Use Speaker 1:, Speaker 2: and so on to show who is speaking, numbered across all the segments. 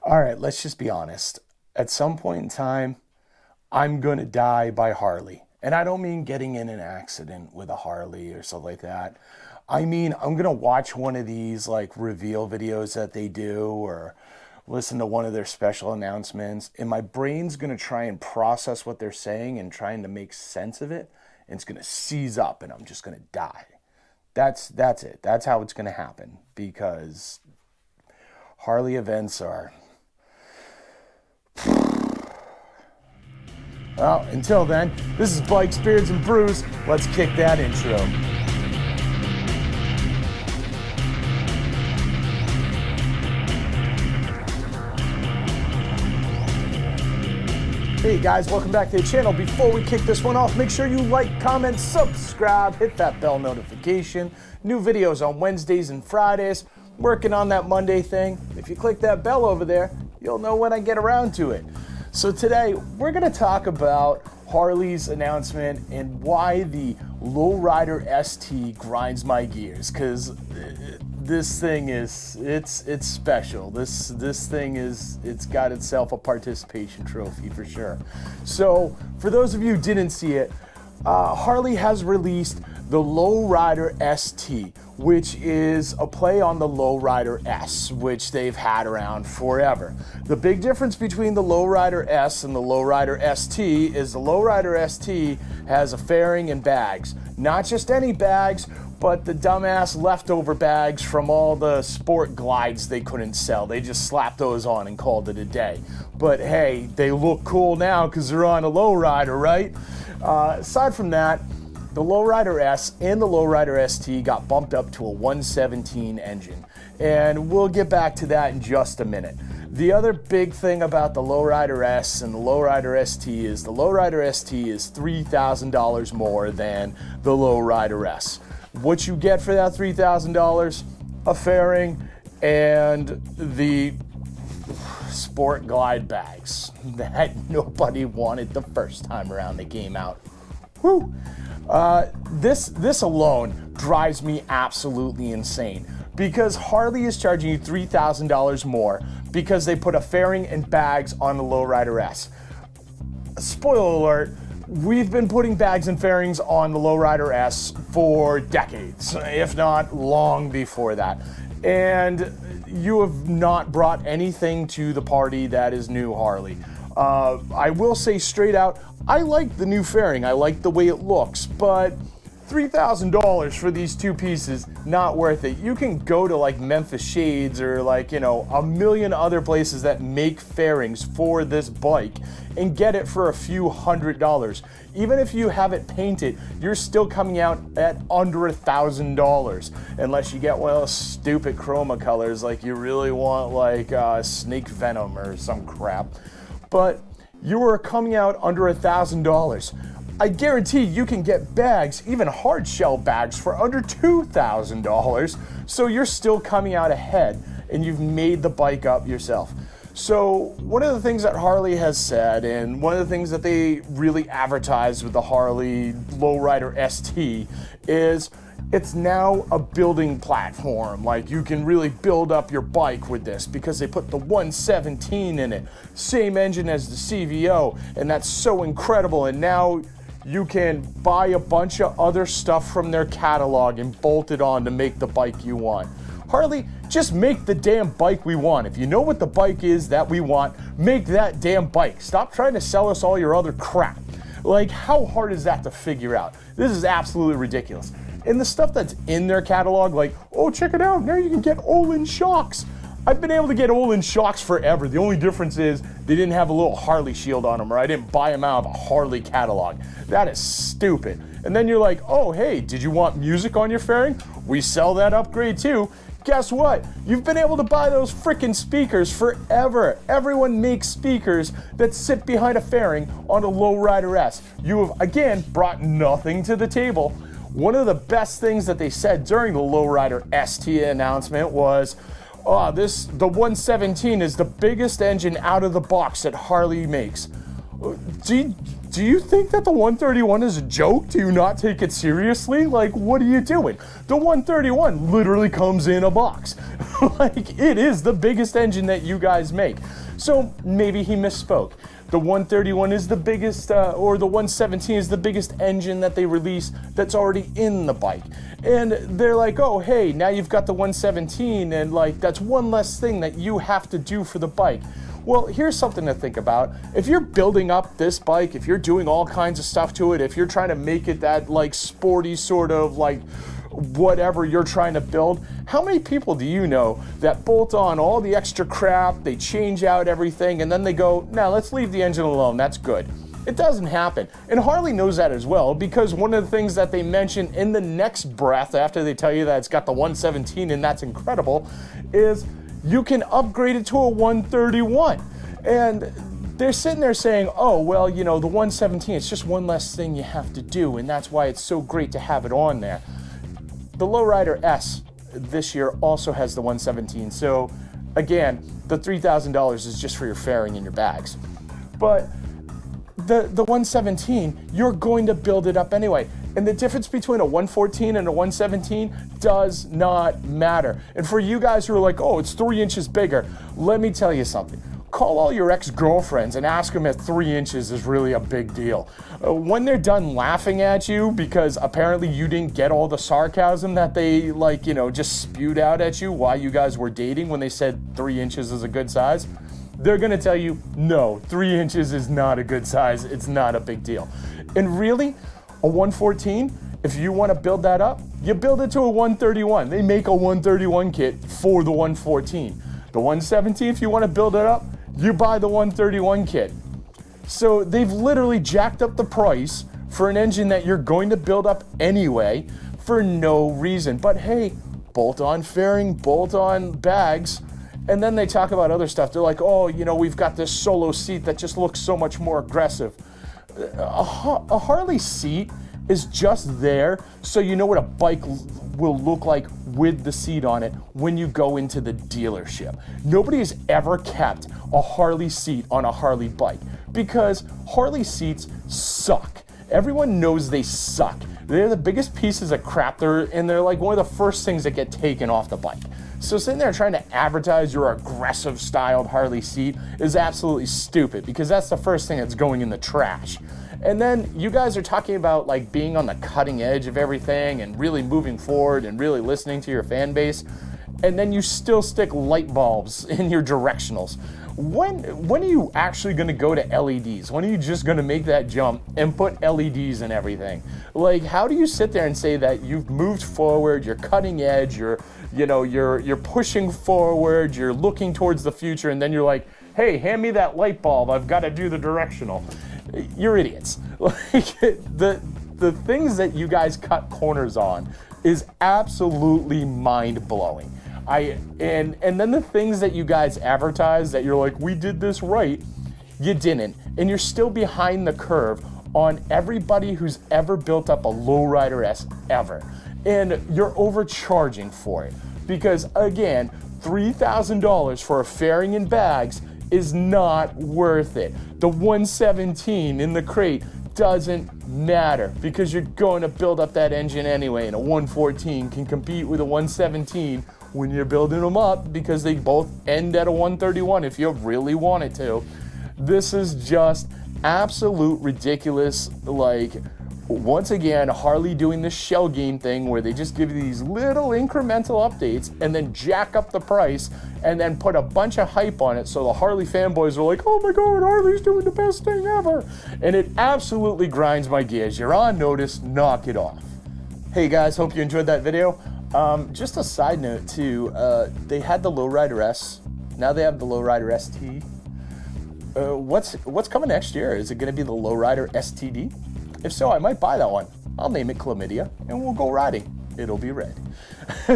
Speaker 1: All right, let's just be honest. At some point in time, I'm going to die by Harley. And I don't mean getting in an accident with a Harley or something like that. I mean, I'm going to watch one of these like reveal videos that they do or listen to one of their special announcements. And my brain's going to try and process what they're saying and trying to make sense of it. And it's going to seize up and I'm just going to die. That's it. That's how it's going to happen because Harley events are... Well, until then, this is Bikes, Beards, and Brews. Let's kick that intro. Hey guys, welcome back to the channel. Before we kick this one off, make sure you like, comment, subscribe, hit that bell notification. New videos on Wednesdays and Fridays. Working on that Monday thing. If you click that bell over there, you'll know when I get around to it. So today, we're going to talk about Harley's announcement and why the Lowrider ST grinds my gears. Because this thing is, it's special. This thing is, it's got itself a participation trophy for sure. So for those of you who didn't see it, Harley has released the Lowrider ST, which is a play on the Lowrider S, which they've had around forever. The big difference between the Lowrider S and the Lowrider ST is the Lowrider ST has a fairing and bags. Not just any bags, but the dumbass leftover bags from all the sport glides they couldn't sell. They just slapped those on and called it a day. But hey, they look cool now because they're on a Lowrider, right? Aside from that, the Lowrider S and the Lowrider ST got bumped up to a 117 engine, and we'll get back to that in just a minute. The other big thing about the Lowrider S and the Lowrider ST is the Lowrider ST is $3,000 more than the Lowrider S. What you get for that $3,000? A fairing and the sport glide bags that nobody wanted the first time around they came out. Whew. This alone drives me absolutely insane because Harley is charging you $3,000 more because they put a fairing and bags on the Lowrider S. Spoiler alert, we've been putting bags and fairings on the Lowrider S for decades, if not long before that. And you have not brought anything to the party that is new, Harley. I will say straight out, I like the new fairing. I like the way it looks, but $3,000 for these two pieces, not worth it. You can go to like Memphis Shades or like, a million other places that make fairings for this bike and get it for a few $100s. Even if you have it painted, you're still coming out at under $1,000 unless you get one of those stupid chroma colors like you really want like snake venom or some crap. But you are coming out under $1,000. I guarantee you can get bags, even hard shell bags, for under $2,000. So you're still coming out ahead and you've made the bike up yourself. So one of the things that Harley has said, and one of the things that they really advertised with the Harley Lowrider ST is it's now a building platform. Like you can really build up your bike with this because they put the 117 in it. Same engine as the CVO, and that's so incredible. And now you can buy a bunch of other stuff from their catalog and bolt it on to make the bike you want. Harley, just make the damn bike we want. If you know what the bike is that we want, make that damn bike. Stop trying to sell us all your other crap. Like, how hard is that to figure out? This is absolutely ridiculous. And the stuff that's in their catalog, like, oh, check it out, now you can get Olin shocks. I've been able to get Olin shocks forever. The only difference is they didn't have a little Harley shield on them, or I didn't buy them out of a Harley catalog. That is stupid. And then you're like, oh, hey, did you want music on your fairing? We sell that upgrade too. Guess what? You've been able to buy those freaking speakers forever. Everyone makes speakers that sit behind a fairing on a Lowrider S. You have, again, brought nothing to the table. One of the best things that they said during the Lowrider ST announcement was, the 117 is the biggest engine out of the box that Harley makes. Do you think that the 131 is a joke? Do you not take it seriously? Like, what are you doing? The 131 literally comes in a box. Like, it is the biggest engine that you guys make. So maybe he misspoke. The 131 is the biggest, or the 117 is the biggest engine that they release that's already in the bike. And they're like, oh, hey, now you've got the 117, and like, that's one less thing that you have to do for the bike. Well, here's something to think about. If you're building up this bike, if you're doing all kinds of stuff to it, if you're trying to make it that like sporty sort of like whatever you're trying to build, how many people do you know that bolt on all the extra crap, they change out everything, and then they go, now let's leave the engine alone, that's good. It doesn't happen. And Harley knows that as well, because one of the things that they mention in the next breath after they tell you that it's got the 117 and that's incredible is you can upgrade it to a 131. And they're sitting there saying, oh, well, you know, the 117, it's just one less thing you have to do, and that's why it's so great to have it on there. The Lowrider S this year also has the 117, so again, the $3,000 is just for your fairing and your bags. But the 117, you're going to build it up anyway. And the difference between a 114 and a 117 does not matter. And for you guys who are like, oh, it's 3 inches bigger, let me tell you something. Call all your ex-girlfriends and ask them if 3 inches is really a big deal. When they're done laughing at you because apparently you didn't get all the sarcasm that they like, you know, just spewed out at you while you guys were dating when they said 3 inches is a good size, they're gonna tell you, no, 3 inches is not a good size, it's not a big deal. And really, a 114, if you wanna build that up, you build it to a 131. They make a 131 kit for the 114. The 117, if you wanna build it up, you buy the 131 kit. So they've literally jacked up the price for an engine that you're going to build up anyway for no reason. But hey, bolt on fairing, bolt on bags, and then they talk about other stuff. They're like, oh, you know, we've got this solo seat that just looks so much more aggressive. A Harley seat is just there so you know what a bike will look like with the seat on it when you go into the dealership. Nobody has ever kept a Harley seat on a Harley bike because Harley seats suck. Everyone knows they suck. They're the biggest pieces of crap, and they're like one of the first things that get taken off the bike. So sitting there trying to advertise your aggressive styled Harley seat is absolutely stupid because that's the first thing that's going in the trash. And then you guys are talking about like being on the cutting edge of everything and really moving forward and really listening to your fan base. And then you still stick light bulbs in your directionals. When are you actually gonna go to LEDs? When are you just gonna make that jump and put LEDs in everything? Like, how do you sit there and say that you've moved forward, you're cutting edge, you're pushing forward, you're looking towards the future, and then you're like, hey, hand me that light bulb, I've gotta do the directional. You're idiots. Like, the things that you guys cut corners on is absolutely mind-blowing. And then the things that you guys advertise that you're like, we did this right, you didn't. And you're still behind the curve on everybody who's ever built up a Lowrider S ever. And you're overcharging for it. Because again, $3,000 for a fairing and bags is not worth it. The 117 in the crate doesn't matter because you're going to build up that engine anyway, and a 114 can compete with a 117 when you're building them up because they both end at a 131 if you really wanted to. This is just absolute ridiculous. Like, once again, Harley doing this shell game thing where they just give you these little incremental updates and then jack up the price and then put a bunch of hype on it so the Harley fanboys are like, oh my god, Harley's doing the best thing ever. And it absolutely grinds my gears. You're on notice, knock it off. Hey guys, hope you enjoyed that video. Just a side note too, they had the Lowrider S, now they have the Lowrider ST. What's coming next year? Is it going to be the Lowrider STD? If so, I might buy that one. I'll name it Chlamydia, and we'll go riding. It'll be red.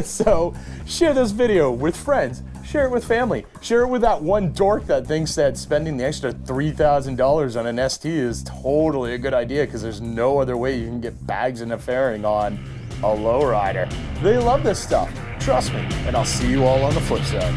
Speaker 1: So, share this video with friends. Share it with family. Share it with that one dork that thinks that spending the extra $3,000 on an ST is totally a good idea because there's no other way you can get bags and a fairing on a Lowrider. They love this stuff. Trust me, and I'll see you all on the flip side.